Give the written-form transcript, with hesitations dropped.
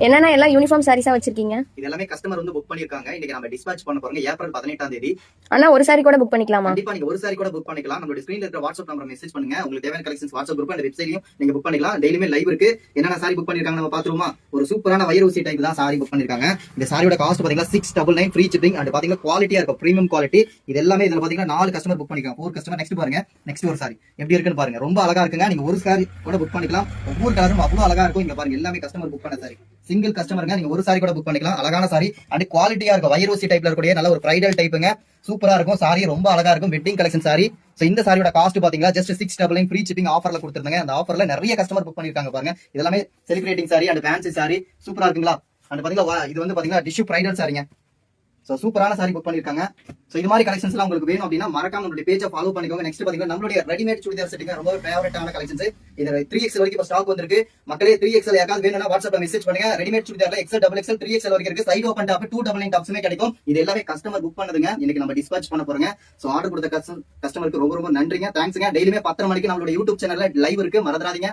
என்னன்னா எல்லாம் யூனிஃபார்ம் சாரீஸா வச்சிருக்கீங்க. இது எல்லாமே கஸ்டமர் வந்து புக் பண்ணிருக்காங்க. இன்னைக்கு நம்ம டிஸ்பாட்ச் பண்ண போறோம் ஏப்ரல் 18ஆம் தேதி. ஆனா ஒரு சாரி கூட புக் பண்ணிக்கலாமா? கண்டிப்பா நீங்க ஒரு சாரி கூட புக் பண்ணிக்கலாம். நம்மளோட ஸ்கிரீன்ல இருக்கிற வாட்ஸ்அப் நம்பர் மெசேஜ் பண்ணுங்க. உங்களுக்கு தேவையான கலெக்ஷன்ஸ் வாட்ஸ்அப் குரூப் அண்ட் வெப்சைட்லயும் நீங்க புக் பண்ணிக்கலாம். டெய்லியுமே லைவ் இருக்கு. என்னென்ன சாரி புக் பண்ணிருக்காங்க நம்ம பாத்துருவோமா? ஒரு சூப்பரான வயர் ஊசி டைப் தான் சாரி புக் பண்ணிருக்காங்க. இந்த சாரியோட காஸ்ட் பாத்தீங்கன்னா 699 ஃப்ரீ ஷிப்பிங் அண்ட் பாத்தீங்கன்னா குவாலிட்டியா இருக்கும், பிரீமியம் குவாலிட்டி. இது எல்லாமே இதுல பாத்தீங்கன்னா 4 கஸ்டமர் புக் பண்ணிருக்காங்க. 4 கஸ்டமர். நெக்ஸ்ட் பாருங்க, நெக்ஸ்ட் ஒரு சாரி எப்படி இருக்குன்னு பாருங்க. ரொம்ப அழகா இருக்குங்க. நீங்க ஒரு சாரி கூட புக் பண்ணிக்கலாம். ஒவ்வொரு கலரும் அவ்வளவு அழகா இருக்கும். இங்க பாருங்க, எல்லாமே கஸ்டமர் புக் பண்ண சாரி. சிங்கிள் கஸ்டமருங்க, நீங்க ஒரு சாரி கூட புக் பண்ணிக்கலாம். அழகான சாரி அண்ட் குவாலிட்டியா இருக்கும். வயர் ஊசி டைப்ல இருக்கக்கூடிய நல்ல ஒரு பிரைடல் டைப்புங்க. சூப்பரா இருக்கும் சாரி, ரொம்ப அழகா இருக்கும். Wedding collection sorry. சோ இந்த சாரியோட காஸ்ட் பாத்தீங்கன்னா ஜஸ்ட் 699 ஃப்ரீ ஷிப்பிங் ஆஃபர்ல கொடுத்திருந்தாங்க. அந்த ஆஃபர்ல நிறைய கஸ்டமர் புக் பண்ணிருக்காங்க பாருங்க. இதெல்லாமே celebrating sorry and fancy sorry. சூப்பரா இருக்குங்களா? அண்ட் பாத்தீங்கன்னா இது வந்து பாத்தீங்கன்னா டிஷ்யூ பிரைடல் சாரிங்க. சோ சூப்பரான சாரி புக் பண்ணிருக்காங்க. சோ இது மாதிரி கலெக்ஷன்ஸ் எல்லாம் உங்களுக்கு வேணும் அப்படின்னா மறக்காம நம்மளுடைய பேஜை ஃபாலோ பண்ணிக்கோங்க. நெக்ஸ்ட் பாத்தீங்கன்னா நம்மளுடைய ரெடிமேட் சுடிதார் செட்டிங் ரொம்ப ஃபேவரட்டான கலெக்ஷன்ஸ். இதுல 3XL வரைக்கும் ஸ்டாக் வந்திருக்கு. மக்களே 3XL யாராவது வேணும்னா வாட்ஸ்அப்ல மெசேஜ் பண்ணுங்க. ரெடிமேட் சுடிதார்ல XL, XXL, 3XL வரைக்கும் இருக்கு. சைடு ஓபன் டாப் 299 டாப்ஸ்மே கிடைக்கும். இது எல்லாமே கஸ்டமர் புக் பண்ணதுங்க. இன்னைக்கு நம்ம டிஸ்பாட்ச் பண்ண போறோங்க. சோ ஆர்டர் கொடுத்த கஸ்டமருக்கு ரொம்ப ரொம்ப நன்றிங்க, தேங்க்ஸ்ங்க. டெய்லியுமே 10 மணிக்கு நம்மளுடைய யூடியூப் சேனல்ல லைவ் இருக்கு, மறந்துடாதீங்க.